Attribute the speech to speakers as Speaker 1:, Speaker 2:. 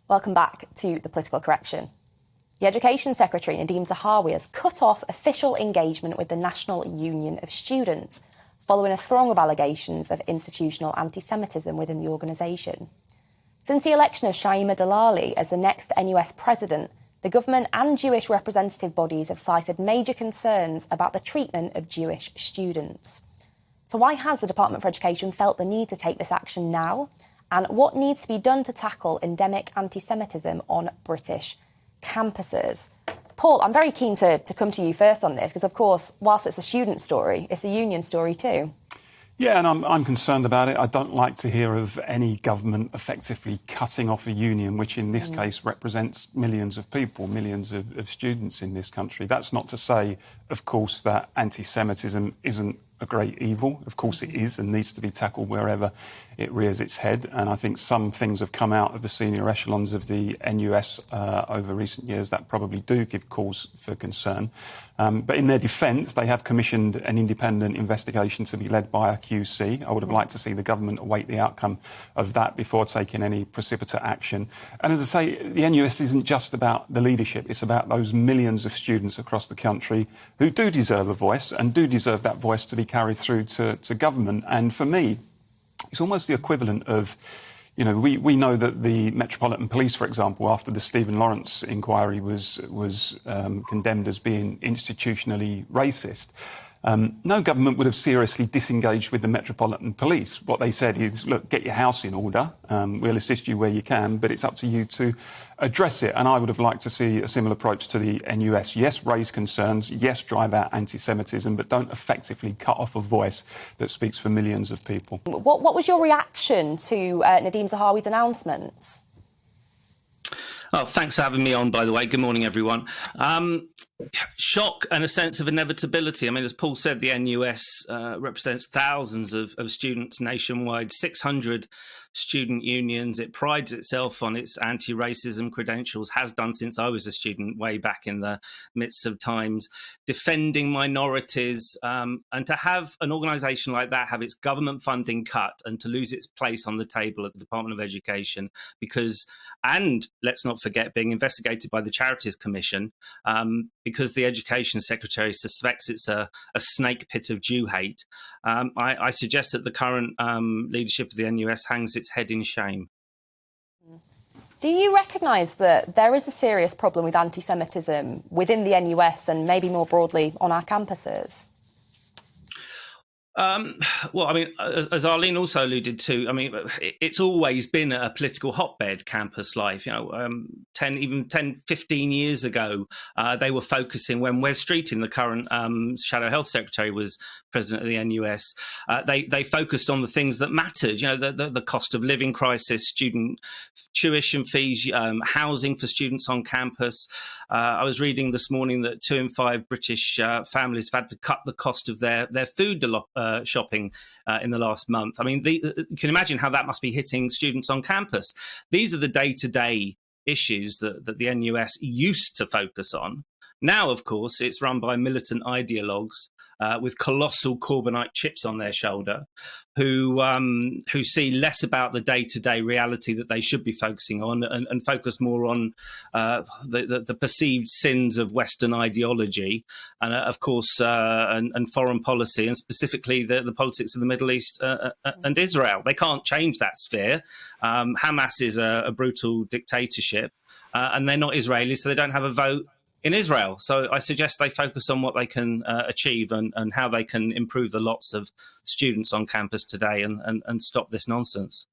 Speaker 1: Welcome back to The Political Correction. The Education Secretary, Nadhim Zahawi, has cut off official engagement with the National Union of Students following a throng of allegations of institutional anti-Semitism within the organisation. Since the election of Shaima Dalali as the next NUS president, the government and Jewish representative bodies have cited major concerns about the treatment of Jewish students. So why has the Department for Education felt the need to take this action now? And what needs to be done to tackle endemic anti-Semitism on British campuses? Paul, I'm very keen to come to you first on this, because, of course, whilst it's a student story, it's a union story too.
Speaker 2: Yeah, and I'm concerned about it. I don't like to hear of any government effectively cutting off a union, which in this case represents millions of people, millions of students in this country. That's not to say, of course, that anti-Semitism isn't a great evil. Of course it is and needs to be tackled wherever it rears its head. And I think some things have come out of the senior echelons of the NUS over recent years that probably do give cause for concern. But in their defence, they have commissioned an independent investigation to be led by a QC. I would have liked to see the government await the outcome of that before taking any precipitate action. And as I say, the NUS isn't just about the leadership. It's about those millions of students across the country who do deserve a voice and do deserve that voice to be carried through to government. And for me, it's almost the equivalent of, you know, we know that the Metropolitan Police, for example, after the Stephen Lawrence inquiry was condemned as being institutionally racist, no government would have seriously disengaged with the Metropolitan Police. What they said is, look, get your house in order, we'll assist you where you can, but it's up to you to address it. And I would have liked to see a similar approach to the NUS. Yes, raise concerns, yes, drive out anti-Semitism, but don't effectively cut off a voice that speaks for millions of people.
Speaker 1: What was your reaction to Nadhim Zahawi's announcements?
Speaker 3: Oh, thanks for having me on, by the way. Good morning, everyone. Shock and a sense of inevitability. I mean, as Paul said, the NUS represents thousands of students nationwide, 600 student unions. It prides itself on its anti-racism credentials, has done since I was a student way back in the midst of times, defending minorities. And to have an organisation like that have its government funding cut and to lose its place on the table at the Department of Education because, and let's not forget, being investigated by the Charities Commission, because the Education Secretary suspects it's a snake pit of Jew hate, I suggest that the current leadership of the NUS hangs its head in shame.
Speaker 1: Do you recognise that there is a serious problem with anti-Semitism within the NUS and maybe more broadly on our campuses?
Speaker 3: Well, I mean, as Arlene also alluded to, I mean, it's always been a political hotbed, campus life. You know, 10, 15 years ago, they were focusing when Wes Streeting, the current Shadow Health Secretary, was president of the NUS. They focused on the things that mattered. You know, the cost of living crisis, student tuition fees, housing for students on campus. I was reading this morning that 2 in 5 British families have had to cut the cost of their food shopping in the last month. I mean, you can imagine how that must be hitting students on campus. These are the day-to-day issues that the NUS used to focus on. Now, of course, it's run by militant ideologues with colossal Corbynite chips on their shoulder, who see less about the day-to-day reality that they should be focusing on and focus more on the perceived sins of Western ideology and, of course, and foreign policy, and specifically the politics of the Middle East and Israel. They can't change that sphere. Hamas is a brutal dictatorship, and they're not Israeli, so they don't have a vote in Israel. So I suggest they focus on what they can achieve and how they can improve the lots of students on campus today and stop this nonsense.